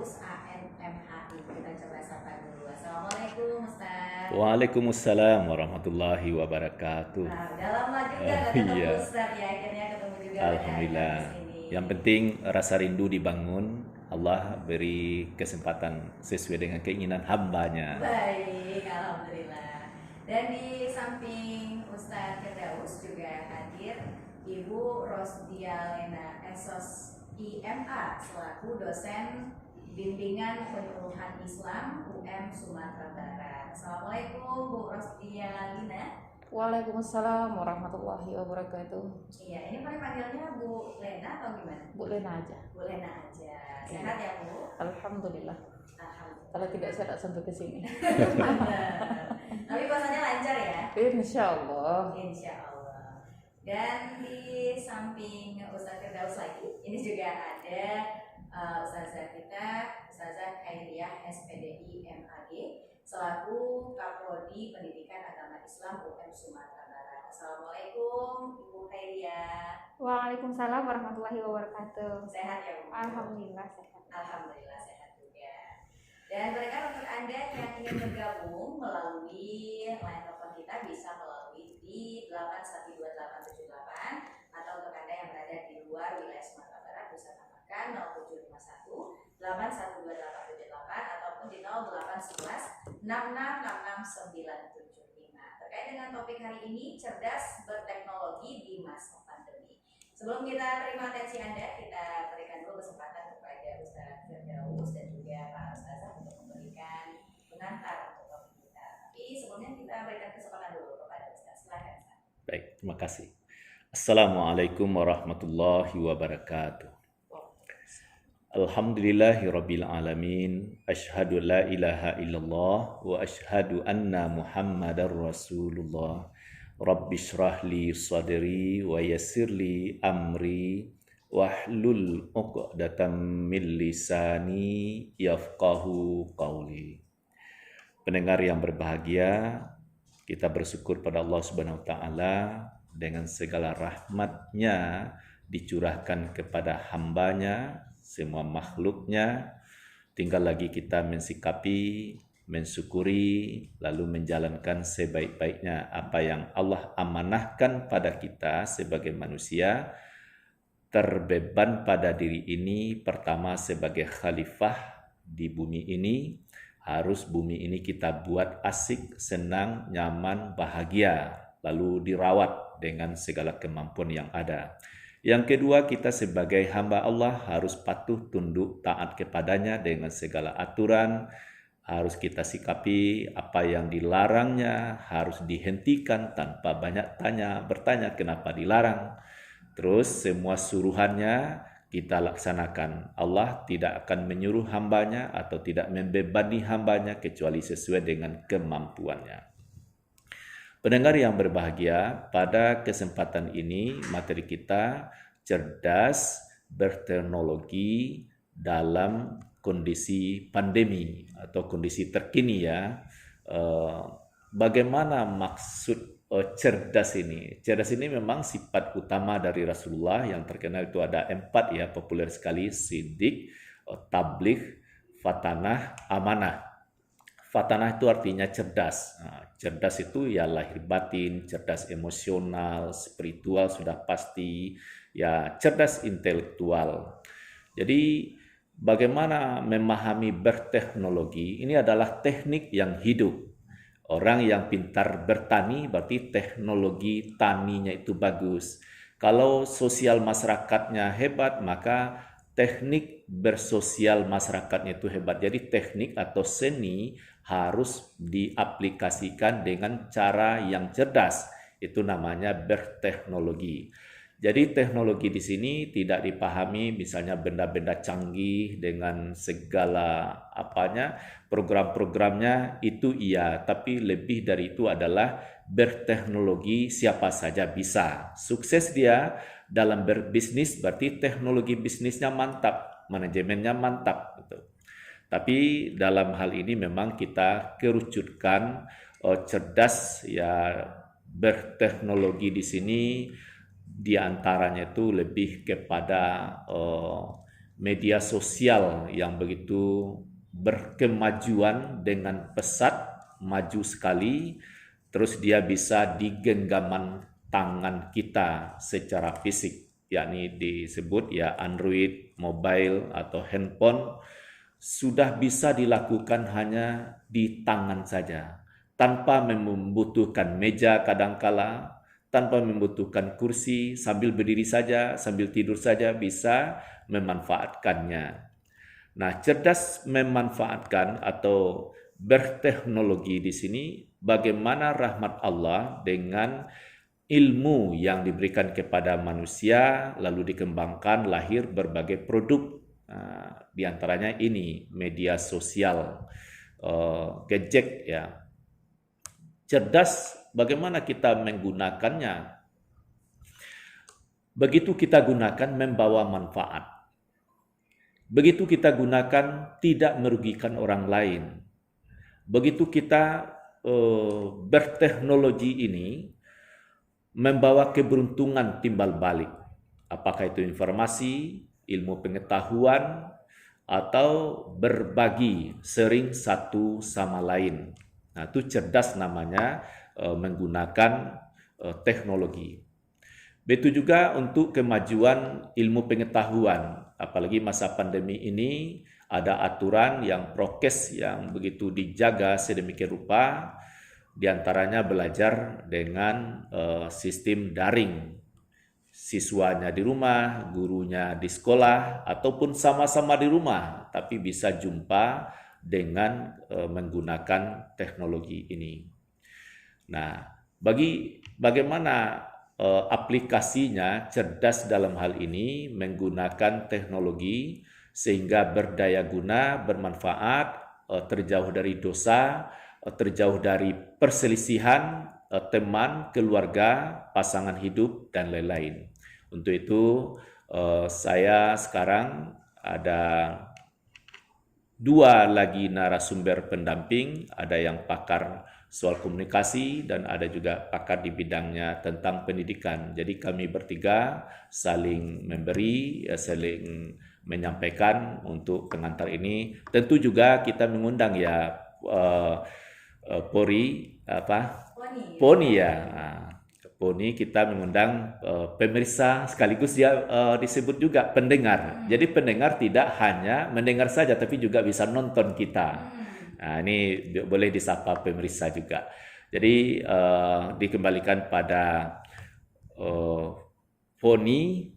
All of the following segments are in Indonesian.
Firdaus ANMHI. Kita coba sapa dulu. Assalamualaikum Ustaz. Waalaikumsalam warahmatullahi wabarakatuh. Nah, udah lama juga gak ketemu Iya, Ustaz ya. Akhirnya ketemu juga pada alhamdulillah. Kamis ini. Yang penting rasa rindu dibangun. Allah beri kesempatan sesuai dengan keinginan hambanya. Baik, alhamdulillah. Dan di samping Ustaz Firdaus juga hadir Ibu Rosdia Lena Esos IMA selaku dosen bimbingan penyuluhan Islam UM Sumatera Barat. Assalamualaikum Bu Rosdia Lena. Waalaikumsalam warahmatullahi wabarakatuh. Iya, ini panggilnya Bu Lena atau gimana? Bu Lena aja. Bu Lena aja. Sehat ya Bu? Alhamdulillah. Alhamdulillah. Kalau tidak saya tak sampai ke sini. Benar. Tapi puasanya lancar ya? Insya Allah. Insya Allah. Dan di samping Ustaz Firdaus lagi, ini juga ada Ustazah kita, Ustazah Khairiyah SPDI MAG selaku Kaprodi Pendidikan Agama Islam UM Sumatera Barat. Assalamualaikum Ibu Khairiyah. Waalaikumsalam warahmatullahi wabarakatuh. Sehat ya Bu? Alhamdulillah sehat. Alhamdulillah sehat juga. Dan mereka untuk Anda yang ingin bergabung melalui line telepon kita bisa melalui di 812878 atau untuk Anda yang berada di luar wilayah Sumatera Barat bisa tambahkan 0751 812878 ataupun di 0811 6666 terkait dengan topik hari ini, cerdas berteknologi di masa pandemi. Sebelum kita terima atensi Anda, kita berikan dulu kesempatan kepada Ustaz Firdaus dan juga Pak Ustazah untuk memberikan pengantar untuk topik kita. Tapi sebelumnya kita berikan kesempatan dulu kepada Ustaz. Silakan Ustaz. Baik, terima kasih. Assalamualaikum warahmatullahi wabarakatuh. Alhamdulillahirabbil alamin. Asyhadu la ilaha illallah wa asyhadu anna Muhammadar Rasulullah. Rabbi shrah li sadri wa yassir li amri wahlul 'uqdatam min lisani yafqahu qawli. Pendengar yang berbahagia, kita bersyukur pada Allah Subhanahu wa taala dengan segala rahmat-Nya dicurahkan kepada hambanya, semua makhluknya. Tinggal lagi kita mensikapi, mensyukuri, lalu menjalankan sebaik-baiknya apa yang Allah amanahkan pada kita sebagai manusia. Terbeban pada diri ini pertama sebagai khalifah di bumi ini, harus bumi ini kita buat asik, senang, nyaman, bahagia, lalu dirawat dengan segala kemampuan yang ada. Yang kedua, kita sebagai hamba Allah harus patuh tunduk taat kepadanya dengan segala aturan. Harus kita sikapi apa yang dilarangnya, harus dihentikan tanpa banyak bertanya kenapa dilarang. Terus semua suruhannya kita laksanakan. Allah tidak akan menyuruh hambanya atau tidak membebani hambanya kecuali sesuai dengan kemampuannya. Pendengar yang berbahagia, pada kesempatan ini materi kita cerdas berteknologi dalam kondisi pandemi atau kondisi terkini ya. Bagaimana maksud cerdas ini? Cerdas ini memang sifat utama dari Rasulullah yang terkenal itu ada 4 ya, populer sekali: sidik, tabligh, fatanah, amanah. Fatanah itu artinya cerdas. Nah, cerdas itu ya lahir batin, cerdas emosional, spiritual sudah pasti, ya cerdas intelektual. Jadi bagaimana memahami berteknologi? Ini adalah teknik yang hidup. Orang yang pintar bertani berarti teknologi taninya itu bagus. Kalau sosial masyarakatnya hebat, maka teknik bersosial masyarakatnya itu hebat. Jadi teknik atau seni harus diaplikasikan dengan cara yang cerdas. Itu namanya berteknologi. Jadi teknologi di sini tidak dipahami misalnya benda-benda canggih dengan segala program-programnya itu iya, tapi lebih dari itu adalah berteknologi siapa saja bisa. Sukses dia dalam berbisnis berarti teknologi bisnisnya mantap, manajemennya mantap gitu. Tapi dalam hal ini memang kita kerucutkan cerdas ya berteknologi di sini di antaranya itu lebih kepada media sosial yang begitu berkemajuan dengan pesat, maju sekali, terus dia bisa di genggaman tangan kita secara fisik, yakni disebut ya Android, mobile atau handphone, sudah bisa dilakukan hanya di tangan saja, tanpa membutuhkan meja kadangkala, tanpa membutuhkan kursi, sambil berdiri saja, sambil tidur saja bisa memanfaatkannya. Nah, cerdas memanfaatkan atau berteknologi di sini bagaimana rahmat Allah dengan ilmu yang diberikan kepada manusia lalu dikembangkan lahir berbagai produk. Di antaranya ini media sosial, gadget ya. Cerdas bagaimana kita menggunakannya. Begitu kita gunakan membawa manfaat. Begitu kita gunakan tidak merugikan orang lain. Begitu kita berteknologi ini membawa keberuntungan timbal balik. Apakah itu informasi, ilmu pengetahuan, atau berbagi sering satu sama lain. Nah, itu cerdas namanya menggunakan teknologi. Begitu juga untuk kemajuan ilmu pengetahuan, apalagi masa pandemi ini ada aturan yang prokes yang begitu dijaga sedemikian rupa, diantaranya belajar dengan sistem daring. Siswanya di rumah, gurunya di sekolah, ataupun sama-sama di rumah, tapi bisa jumpa dengan menggunakan teknologi ini. Nah, bagaimana aplikasinya cerdas dalam hal ini menggunakan teknologi sehingga berdaya guna, bermanfaat, terjauh dari dosa, terjauh dari perselisihan, teman, keluarga, pasangan hidup, dan lain-lain. Untuk itu, saya sekarang ada 2 lagi narasumber pendamping, ada yang pakar soal komunikasi dan ada juga pakar di bidangnya tentang pendidikan. Jadi kami bertiga saling memberi, saling menyampaikan untuk pengantar ini. Tentu juga kita mengundang ya Poni ya. Poni kita mengundang pemirsa sekaligus dia disebut juga pendengar. Jadi pendengar tidak hanya mendengar saja tapi juga bisa nonton kita. Nah, ini boleh disapa pemirsa juga. Jadi dikembalikan pada Poni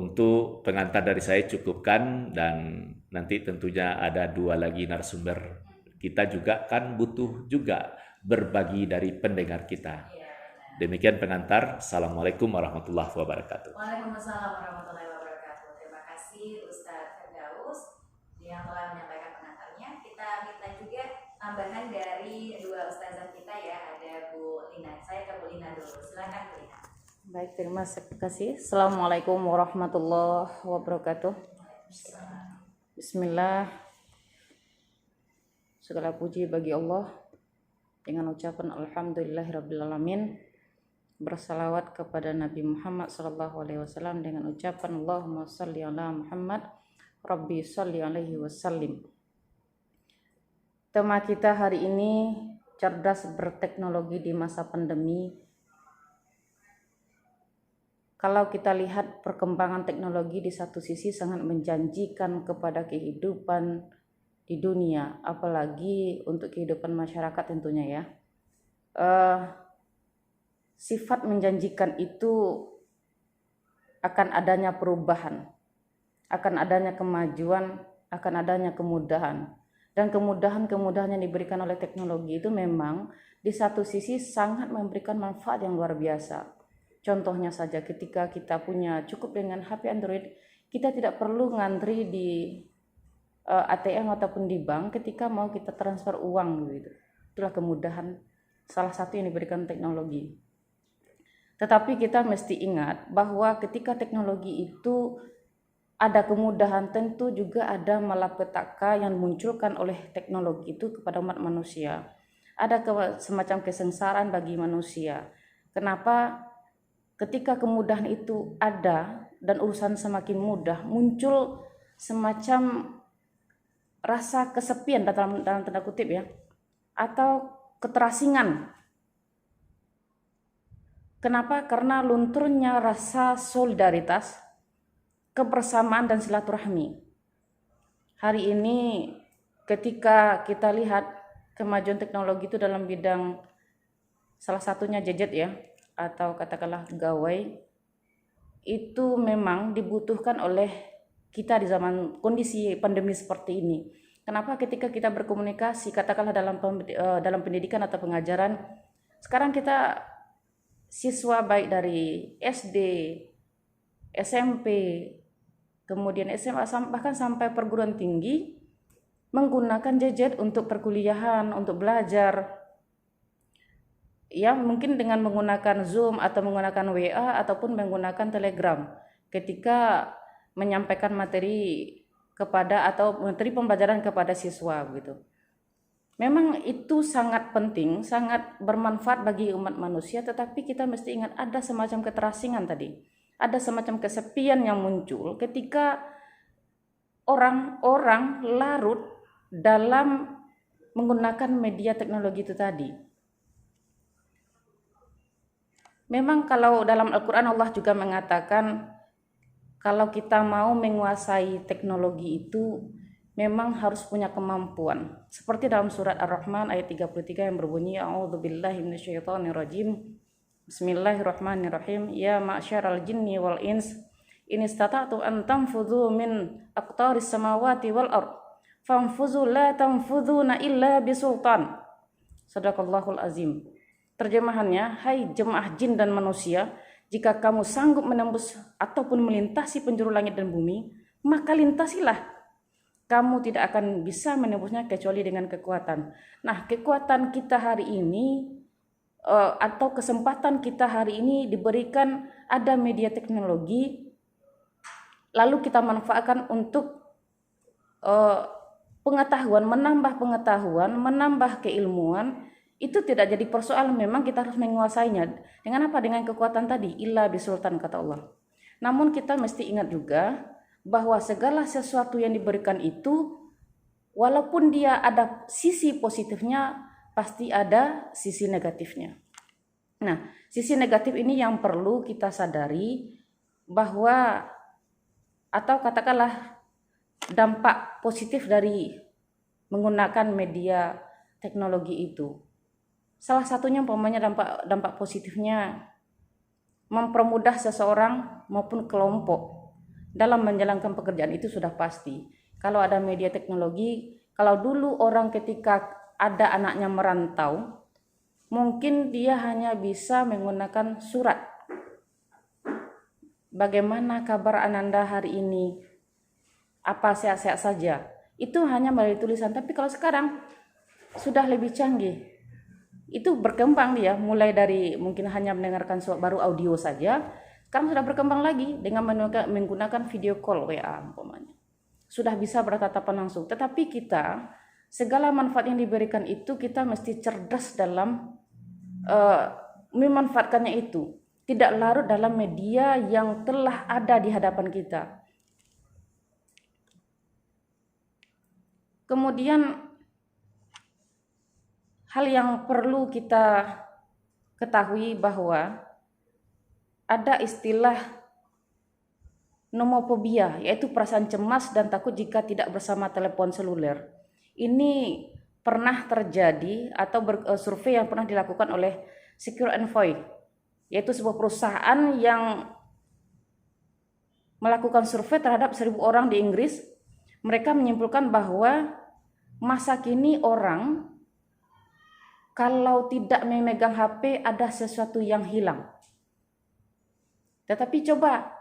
untuk pengantar dari saya cukupkan, dan nanti tentunya ada 2 lagi narasumber. Kita juga kan butuh juga berbagi dari pendengar kita. Demikian pengantar. Assalamualaikum warahmatullahi wabarakatuh. Waalaikumsalam warahmatullahi wabarakatuh. Terima kasih Ustadz Firdaus yang telah menyampaikan pengantarnya. Kita minta juga tambahan dari 2 ustazah kita ya, ada Bu Lina. Saya ke Bu Lina dulu. Silakan Bu Lina. Baik, terima kasih. Assalamualaikum warahmatullahi wabarakatuh. Bismillah. Segala puji bagi Allah. Dengan ucapan alhamdulillahirabbil. Bersalawat kepada Nabi Muhammad SAW dengan ucapan Allahumma shalli ala Muhammad Rabbi shalli alaihi wasallim. Tema kita hari ini cerdas berteknologi di masa pandemi. Kalau kita lihat perkembangan teknologi di satu sisi sangat menjanjikan kepada kehidupan di dunia, apalagi untuk kehidupan masyarakat tentunya ya. Sifat menjanjikan itu akan adanya perubahan, akan adanya kemajuan, akan adanya kemudahan. Dan kemudahan-kemudahan yang diberikan oleh teknologi itu memang di satu sisi sangat memberikan manfaat yang luar biasa. Contohnya saja ketika kita punya cukup dengan HP Android, kita tidak perlu ngantri di ATM ataupun di bank ketika mau kita transfer uang gitu. Itulah kemudahan salah satu yang diberikan teknologi. Tetapi kita mesti ingat bahwa ketika teknologi itu ada kemudahan, tentu juga ada malapetaka yang dimunculkan oleh teknologi itu kepada umat manusia. Ada semacam kesengsaraan bagi manusia. Kenapa? Ketika kemudahan itu ada dan urusan semakin mudah, muncul semacam rasa kesepian dalam tanda kutip ya, atau keterasingan. Kenapa? Karena lunturnya rasa solidaritas, kebersamaan dan silaturahmi. Hari ini ketika kita lihat kemajuan teknologi itu dalam bidang salah satunya gadget ya, atau katakanlah gawai, itu memang dibutuhkan oleh kita di zaman kondisi pandemi seperti ini. Kenapa? Ketika kita berkomunikasi, katakanlah dalam pendidikan atau pengajaran, sekarang kita siswa baik dari SD, SMP, kemudian SMA, bahkan sampai perguruan tinggi menggunakan gadget untuk perkuliahan, untuk belajar. Ya, mungkin dengan menggunakan Zoom atau menggunakan WA ataupun menggunakan Telegram ketika menyampaikan materi kepada atau materi pembelajaran kepada siswa gitu. Memang itu sangat penting, sangat bermanfaat bagi umat manusia, tetapi kita mesti ingat ada semacam keterasingan tadi. Ada semacam kesepian yang muncul ketika orang-orang larut dalam menggunakan media teknologi itu tadi. Memang kalau dalam Al-Quran Allah juga mengatakan kalau kita mau menguasai teknologi itu memang harus punya kemampuan. Seperti dalam surat Ar-Rahman ayat 33 yang berbunyi A'udzubillahi minasyaitonirrajim. Bismillahirrahmanirrahim. Ya ma'syaral jinni wal ins in istata'tum an tanfudhu min aqtaris samawati wal ard fanfudhu la tanfudhuna illa bisultan. Shadaqallahul azim. Terjemahannya, hai jemaah jin dan manusia, jika kamu sanggup menembus ataupun melintasi penjuru langit dan bumi, maka lintasilah. Kamu tidak akan bisa menembusnya kecuali dengan kekuatan. Nah, kekuatan kita hari ini atau kesempatan kita hari ini diberikan ada media teknologi, lalu kita manfaatkan untuk pengetahuan, menambah keilmuan. Itu tidak jadi persoalan, memang kita harus menguasainya. Dengan apa? Dengan kekuatan tadi, illa bisultan kata Allah. Namun kita mesti ingat juga bahwa segala sesuatu yang diberikan itu, walaupun dia ada sisi positifnya, pasti ada sisi negatifnya. Nah, sisi negatif ini yang perlu kita sadari bahwa, atau katakanlah dampak positif dari menggunakan media teknologi itu. Salah satunya umpamanya dampak positifnya mempermudah seseorang maupun kelompok dalam menjalankan pekerjaan itu sudah pasti. Kalau ada media teknologi, kalau dulu orang ketika ada anaknya merantau, mungkin dia hanya bisa menggunakan surat. Bagaimana kabar Ananda hari ini? Apa sehat-sehat saja? Itu hanya melalui tulisan. Tapi kalau sekarang sudah lebih canggih. Itu berkembang dia, mulai dari mungkin hanya mendengarkan baru audio saja. Sekarang sudah berkembang lagi dengan menggunakan video call WA umpamanya. Sudah bisa bertatapan langsung. Tetapi kita, segala manfaat yang diberikan itu kita mesti cerdas dalam memanfaatkannya itu. Tidak larut dalam media yang telah ada di hadapan kita. Kemudian hal yang perlu kita ketahui bahwa ada istilah nomofobia, yaitu perasaan cemas dan takut jika tidak bersama telepon seluler. Ini pernah terjadi atau survei yang pernah dilakukan oleh Secure Envoy, yaitu sebuah perusahaan yang melakukan survei terhadap 1.000 orang di Inggris. Mereka menyimpulkan bahwa masa kini orang kalau tidak memegang HP ada sesuatu yang hilang. Tetapi coba,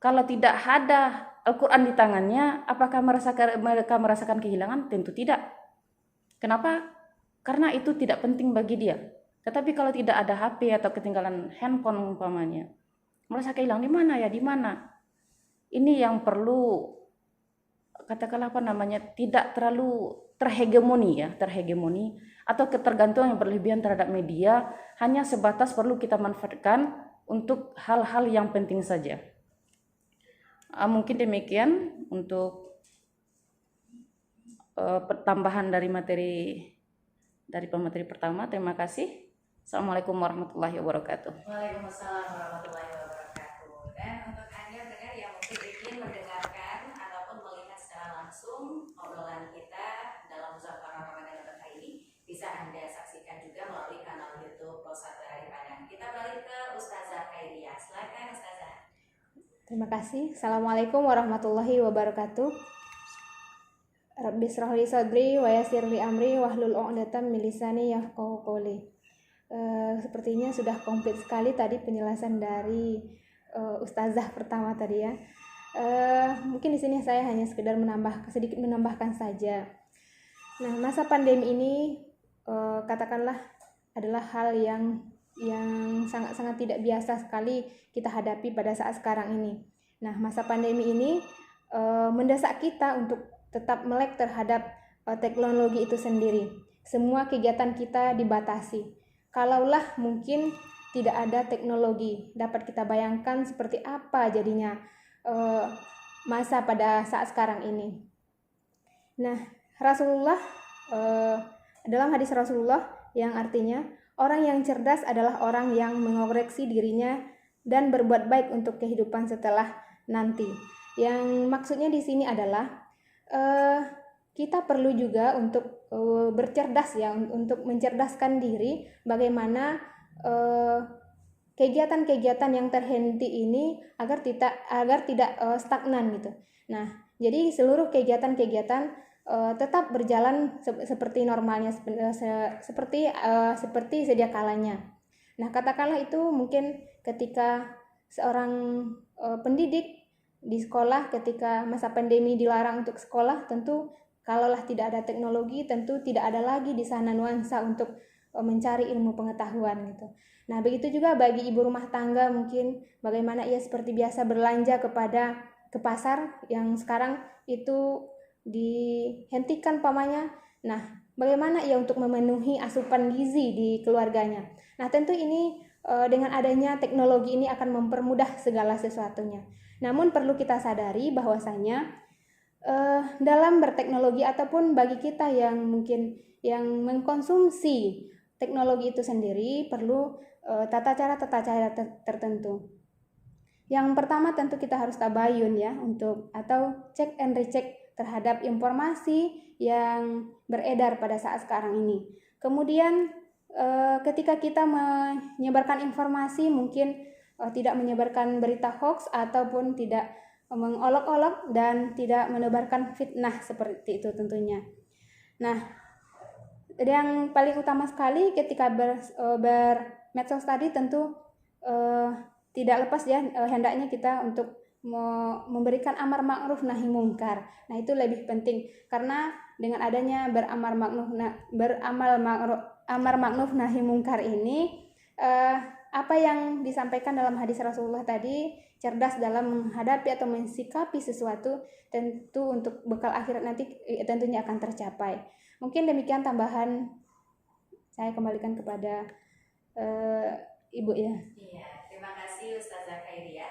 kalau tidak ada Al-Quran di tangannya, apakah mereka merasakan kehilangan? Tentu tidak. Kenapa? Karena itu tidak penting bagi dia. Tetapi kalau tidak ada HP atau ketinggalan handphone umpamanya, merasa kehilangan, di mana ya, di mana? Ini yang perlu, katakanlah tidak terlalu terhegemoni atau ketergantungan yang berlebihan terhadap media, hanya sebatas perlu kita manfaatkan untuk hal-hal yang penting saja. Mungkin demikian untuk tambahan dari pemateri pertama. Terima kasih. Assalamualaikum warahmatullahi wabarakatuh. Waalaikumsalam warahmatullahi wabarakatuh. Dan untuk Anda pendengar yang mungkin ingin mendengarkan ataupun melihat secara langsung obrolan kita dalam Muzakarah Ramadan kali ini, bisa Anda saksikan juga melalui kanal YouTube Rosat Dari Padang. Kita balik ke Ustazah Khairiyah. Silakan Ustazah. Terima kasih. Assalamualaikum warahmatullahi wabarakatuh. Rabbi shrah li sadri wa yassir li amri wahlul 'uqdatam min lisani yafqahu qawli. Sepertinya sudah komplit sekali tadi penjelasan dari ustazah pertama tadi ya. Mungkin di sini saya hanya sekedar sedikit menambahkan saja. Nah, masa pandemi ini katakanlah adalah hal yang sangat-sangat tidak biasa sekali kita hadapi pada saat sekarang ini. Nah, masa pandemi ini mendesak kita untuk tetap melek terhadap teknologi itu sendiri. Semua kegiatan kita dibatasi. Kalaulah mungkin tidak ada teknologi, dapat kita bayangkan seperti apa jadinya masa pada saat sekarang ini. Nah, Rasulullah dalam hadis Rasulullah yang artinya orang yang cerdas adalah orang yang mengoreksi dirinya dan berbuat baik untuk kehidupan setelah nanti. Yang maksudnya di sini adalah kita perlu juga untuk bercerdas ya, untuk mencerdaskan diri bagaimana kegiatan-kegiatan yang terhenti ini agar tidak stagnan gitu. Nah, jadi seluruh kegiatan-kegiatan tetap berjalan seperti normalnya, seperti sedia kalanya. Nah, katakanlah itu mungkin ketika seorang pendidik di sekolah ketika masa pandemi dilarang untuk sekolah, tentu kalaulah tidak ada teknologi, tentu tidak ada lagi di sana nuansa untuk mencari ilmu pengetahuan gitu. Nah, begitu juga bagi ibu rumah tangga, mungkin bagaimana ia seperti biasa belanja ke pasar yang sekarang itu dihentikan pamannya. Nah, bagaimana ia untuk memenuhi asupan gizi di keluarganya. Nah, tentu ini dengan adanya teknologi ini akan mempermudah segala sesuatunya. Namun perlu kita sadari bahwasanya dalam berteknologi ataupun bagi kita yang mungkin yang mengkonsumsi teknologi itu sendiri perlu tata cara tertentu. Yang pertama tentu kita harus tabayun ya atau cek and recheck terhadap informasi yang beredar pada saat sekarang ini. Kemudian ketika kita menyebarkan informasi mungkin tidak menyebarkan berita hoax ataupun tidak mengolok-olok dan tidak menebarkan fitnah seperti itu tentunya. Nah, yang paling utama sekali ketika bermedsos tadi tentu tidak lepas ya hendaknya kita untuk memberikan amar ma'ruf nahi mungkar. Nah, itu lebih penting karena dengan adanya amar ma'ruf nahi mungkar ini apa yang disampaikan dalam hadis Rasulullah tadi, cerdas dalam menghadapi atau mensikapi sesuatu, tentu untuk bekal akhirat nanti tentunya akan tercapai. Mungkin demikian tambahan, saya kembalikan kepada Ibu ya. Iya, terima kasih Ustazah Khairiyah.